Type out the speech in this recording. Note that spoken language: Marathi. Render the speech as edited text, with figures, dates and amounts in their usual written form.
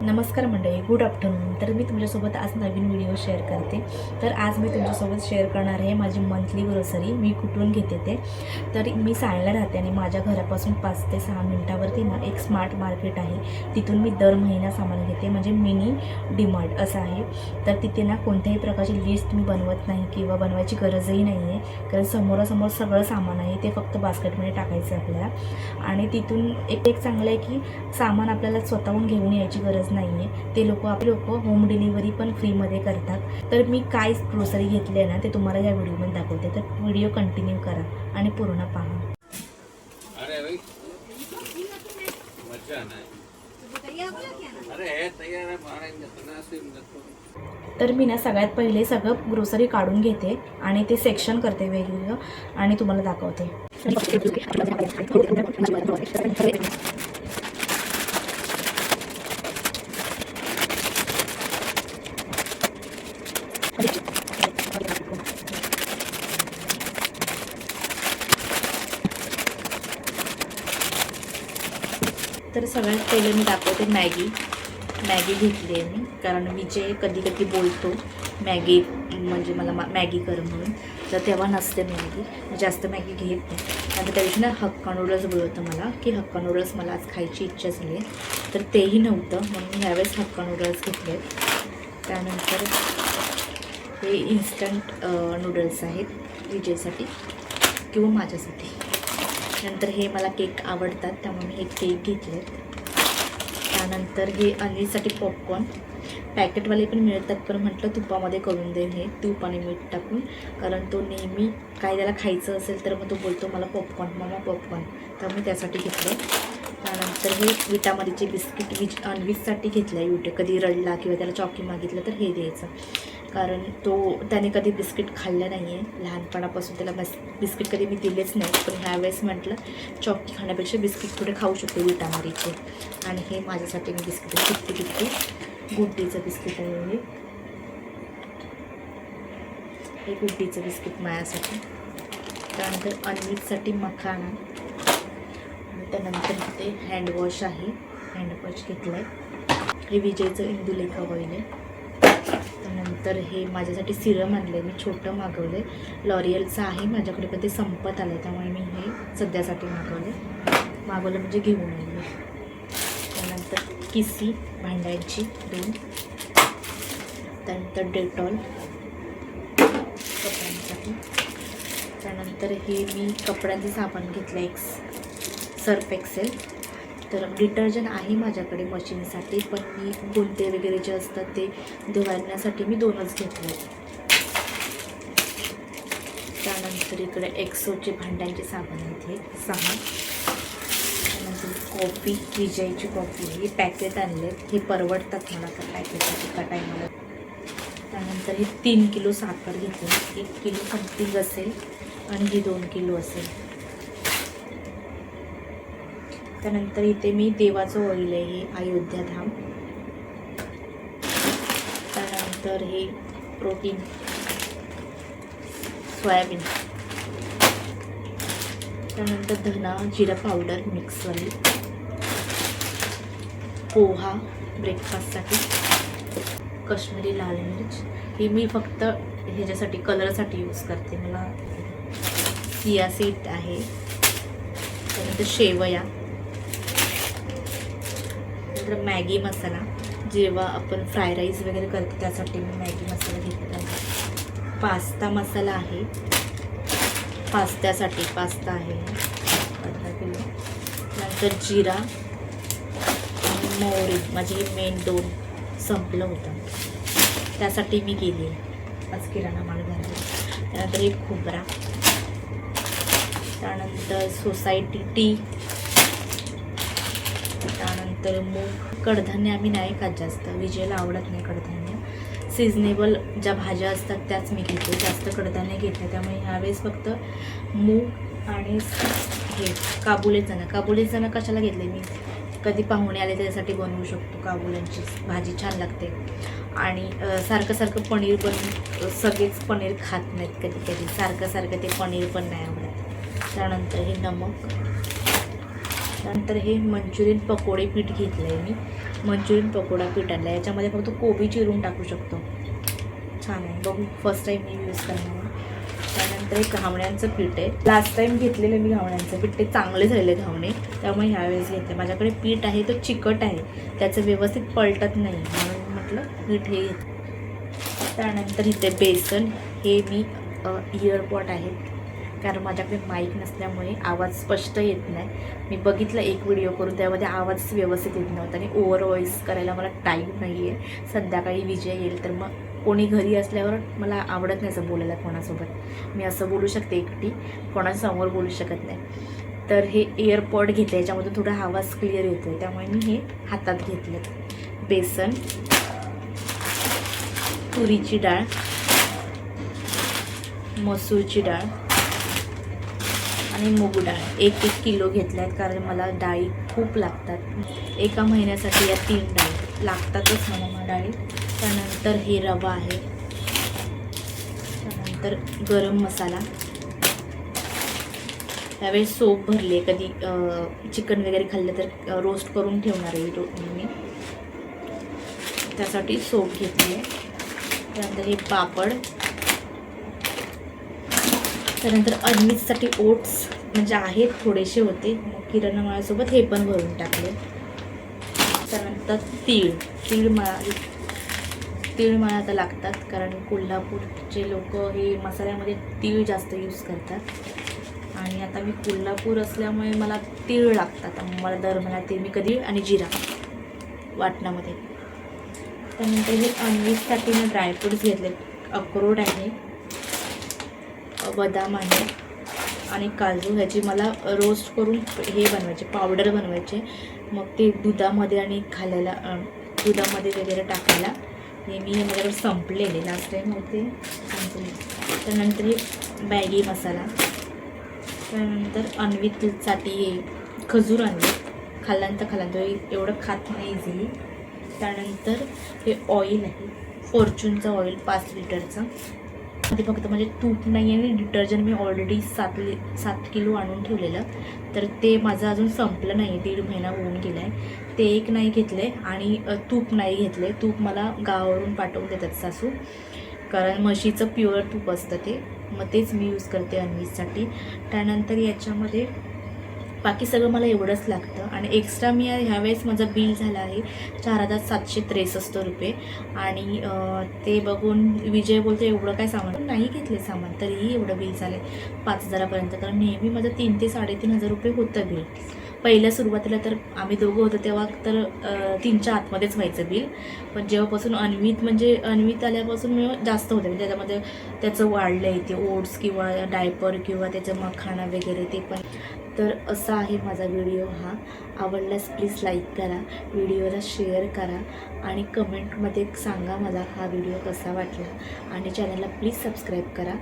नमस्कार मंडळी, गुड आफ्टरनून. तर मी तुमच्यासोबत आज नवीन व्हिडिओ शेअर करते. तर आज मी तुमच्यासोबत शेअर करणार आहे माझी मंथली ग्रोसरी मी कुठून घेते ते. तर मी सायनला राहते आणि माझ्या घरापासून 5 ते 6 मिनटावरती ना एक स्मार्ट मार्केट आहे. तिथून मी दर महिना सामान घेते, म्हणजे मिनी डीमार्ट असं आहे. तर तिथे ना कोणत्याही प्रकारची लिस्ट मी बनवत नाही किंवा बनवायची गरजही नाही आहे, कारण समोरासमोर सगळं सामान आहे, ते फक्त बास्केटमध्ये टाकायचं आहे आपल्याला. आणि तिथून एक चांगलं आहे की सामान आपल्याला स्वतःहून घेऊन यायची गरज नाही आहे. ते आपले लोक होम डिलिव्हरी पण फ्रीमध्ये करतात. तर मी काय ग्रोसरी घेतली आहे ना, ते तुम्हाला या व्हिडिओमध्ये दाखवते. तर व्हिडिओ कंटिन्यू करा आणि पूर्ण पहा. तर मी ना सगळ्यात पहिले सगळं ग्रोसरी काढून घेते आणि ते सेक्शन करते वेगवेगळं आणि तुम्हाला दाखवते. तर सगळ्यात पहिले मी दाखवते मॅगी घेतली आहे मी, कारण मी जे कधी कधी बोलतो मॅगी म्हणजे मला मॅगी कर म्हणून, तर तेव्हा नसते मॅगी, जास्त मॅगी घेत नाही. आणि त्या दिवशी ना हक्का नूडल्स बोलवतं मला की हक्का नूडल्स मला आज खायची इच्छा झाली आहे, तर तेही नव्हतं म्हणून मी ह्यावेळेस हक्का नूडल्स घेतले. त्यानंतर हे इन्स्टंट नूडल्स आहेत विजयसाठी किंवा माझ्यासाठी. नंतर हे मला केक आवडतात त्यामुळे मी हे केक घेतले. त्यानंतर हे अनिलसाठी पॉपकॉर्न पॅकेटवाले पण मिळतात, पण म्हटलं तुपामध्ये करून दे हे तूप आणि मीठ टाकून, कारण तो नेहमी काय त्याला खायचं असेल तर मग तो बोलतो मला पॉपकॉर्न मामा पॉपकॉर्न, तर मी त्यासाठी घेतलं. त्यानंतर हे विटामारीचे बिस्किट अनवीजसाठी घेतलं आहे. कधी रडला किंवा त्याला चॉकी मागितलं तर हे द्यायचं, कारण त्याने कधी बिस्किट खाल्लं नाही आहे लहानपणापासून, त्याला बिस्किट कधी मी दिलेच नाही. पण ह्यावेळेस म्हटलं चॉकी खाण्यापेक्षा बिस्किट थोडे खाऊ शकतो विटामारीचे. आणि हे माझ्यासाठी मी बिस्किट किती गुड्डीचं बिस्किट आहे हे गुड्डीचं बिस्किट माझ्यासाठी. त्यानंतर अनवीजसाठी मखाना, त्यानंतर इथे हँडवॉश आहे, हँडवॉश घेतलं आहे. हे विजयचं इंदुलेखा ऑइल आहे. त्यानंतर हे माझ्यासाठी सिरम आणलं आहे, मी छोटं मागवलं आहे, लॉरियलचं आहे माझ्याकडे, पण ते संपत आलं आहे त्यामुळे मी हे सध्यासाठी मागवलं म्हणजे घेऊन आले. त्यानंतर किसी भांड्यांची 2, त्यानंतर डेटॉल कपड्यांसाठी. त्यानंतर हे मी कपड्यांचं साबण घेतलं एक सर्फ एक्सेल. तर डिटर्जंट आहे माझ्याकडे मशीनसाठी, पण मी गुंते वगैरे जे असतात ते धुवायण्यासाठी मी 2च घेतले. त्यानंतर इकडे एक्सोचे भांड्यांचे साबण आहेत हे 6. त्यानंतर कॉफी विजयची कॉफी हे पॅकेट आणले, हे परवडतात मला तर पॅकेटसाठी एका टायमाला. त्यानंतर हे 3 किलो साखर घेतली, 1 किलो समथिंग असेल आणि ही 2 किलो असेल. त्यानंतर इथे मी देवाचं ऑइल आहे हे अयोध्याधाम. त्यानंतर हे प्रोटीन सोयाबीन. त्यानंतर धना जिरा पावडर मिक्सवाली. पोहा ब्रेकफास्टसाठी. काश्मीरी लाल मिर्च ही मी फक्त ह्याच्यासाठी कलरसाठी यूज करते, मला चिया सीड आहे. त्यानंतर शेवया. नंतर मॅगी मसाला, जेव्हा आपण फ्राय राईस वगैरे करतो त्यासाठी मी मॅगी मसाला घेतला आहे. पास्ता मसाला आहे, पास्त्यासाठी पास्ता आहे 15 किलो. नंतर जिरा आणि मोहरी, माझी मेन 2 संपलं होतं त्यासाठी मी गेली आज किराणा माल घालायला. त्यानंतर एक खोबरा. त्यानंतर सोसायटी टी. त्यानंतर मूग. कडधान्य आम्ही नाही खात जास्त, विजयला आवडत नाही कडधान्य. सिजनेबल ज्या भाज्या असतात त्याच मी घेते, जास्त कडधान्य घेत नाही. त्यामुळे ह्यावेळेस फक्त मूग आणि हे काबुली चणा कशाला घेतले मी, कधी पाहुणे आले त्याच्यासाठी बनवू शकतो. काबुल्यांची भाजी छान लागते. आणि सारखं पनीर पण सगळेच पनीर खात नाहीत, कधी सारखं ते पनीर पण नाही आवडत. त्यानंतर हे नमक. त्यानंतर हे मंचुरियन पकोडे पीठ घेतलं आहे मी, मंचुरियन पकोडा पीठ आणलं. याच्यामध्ये फक्त कोबी चिरून टाकू शकतो. छान आहे, बघू. फर्स्ट टाईम मी यूज करणार आहे. त्यानंतर एक घावण्यांचं पीठ आहे. लास्ट टाईम घेतलेलं मी घावण्यांचं पीठ, ते चांगले झाले घावणे, त्यामुळे ह्यावेळेस घेते. माझ्याकडे पीठ आहे तो चिकट आहे, त्याचं व्यवस्थित पलटत नाही, म्हणून म्हटलं पीठ हे घेते. त्यानंतर इथे बेसन, हे मी इयरपॉट आहेत, कारण माझ्याकडे माईक नसल्यामुळे आवाज स्पष्ट येत नाही. मी बघितलं एक व्हिडिओ करून, त्यामध्ये आवाज व्यवस्थित येत नव्हता आणि ओव्हर व्हॉईस करायला मला टाईम नाही आहे. संध्याकाळी विजय येईल तर मग कोणी घरी असल्यावर मला आवडत नाही असं बोलायला कोणासोबत. मी असं बोलू शकते एकटी, कोणासमोर बोलू शकत नाही. तर हे इयरपॉड घेतले, याच्यामधून थोडा आवाज क्लिअर येतो, त्यामुळे मी हे हातात घेतलं. बेसन, तुरीची डाळ, मसूरची डाळ आणि मूग डाळ 1-1 किलो घेतल्या आहेत, कारण मला डाळी खूप लागतात. एका महिन्यासाठी या 3 डाळी लागतातच मला डाळी. त्यानंतर हे रवा आहे. त्यानंतर गरम मसाला. त्यावेळेस सोप भरली आहे, कधी चिकन वगैरे खाल्लं तर रोस्ट करून ठेवणार आहे मी, त्यासाठी सोप घेतली आहे. त्यानंतर हे पापड. त्यानंतर अनमिक्ससाठी ओट्स म्हणजे आहेत, थोडेसे होते, मग किराणा मालासोबत हे पण भरून टाकले. त्यानंतर तीळ मला आता लागतात, कारण कोल्हापूरचे लोक हे मसाल्यामध्ये तीळ जास्त यूज करतात आणि आता मी कोल्हापूर असल्यामुळे मला तीळ लागतात, मला दर मला ते मी कधी, आणि जिरा वाटणामध्ये. त्यानंतर हे अनमिक्ससाठी मी ड्रायफ्रूट्स घेतले. अक्रोड आहे, बदाम आहे आणि काजू. ह्याची मला रोस्ट करून हे बनवायचे, पावडर बनवायचे, मग ते दुधामध्ये आणि खायला दुधामध्ये वगैरे टाकायला. हे मी हे माझ्याकडे संपलेले, लास्ट टाईम होते संपले. त्यानंतर हे मॅगी मसाला. त्यानंतर अन्वितसाठी हे खजूर आणले, खाल्ल्यानंतर एवढं खात नाही इझिली. त्यानंतर हे ऑइल आहे, फॉर्च्यूनचं ऑइल 5 लिटरचं. ते फक्त म्हणजे तूप नाही आहे, आणि डिटर्जंट मी ऑलरेडी 7 किलो आणून ठेवलेलं, तर ते माझं अजून संपलं नाही, 1.5 महिना होऊन गेला आहे. ते एक नाही घेतले आणि तूप नाही घेतले. तूप मला गावावरून पाठवून देतात सासू, कारण म्हशीचं प्युअर तूप असतं ते, मग तेच मी यूज करते अन्वीजसाठी. त्यानंतर याच्यामध्ये बाकी सगळं मला एवढंच लागतं, आणि एक्स्ट्रा मी ह्यावेळेस माझं बिल झालं आहे 4,763 रुपये. आणि ते बघून विजय बोलतो एवढं काय सामान नाही घेतले सामान, तरीही एवढं बिल झालं आहे 5,000पर्यंत, कारण नेहमी माझं 3,000 ते 3,500 रुपये होतं बिल. पहिल्या सुरुवातीला तर आम्ही दोघं होतो तेव्हा तर 3च्या आतमध्येच व्हायचं बिल, पण जेव्हापासून अन्वित आल्यापासून मी जास्त होतं, म्हणजे त्याच्यामध्ये त्याचं वाढलं आहे ते ओट्स किंवा डायपर किंवा त्याचं मखाना वगैरे ते पण. तर असा आहे माझा व्हिडिओ हा. आवडल्यास प्लीज लाईक करा, व्हिडिओला शेअर करा आणि कमेंटमध्ये सांगा मला हा व्हिडिओ कसा वाटला, आणि चॅनलला प्लीज सबस्क्राईब करा.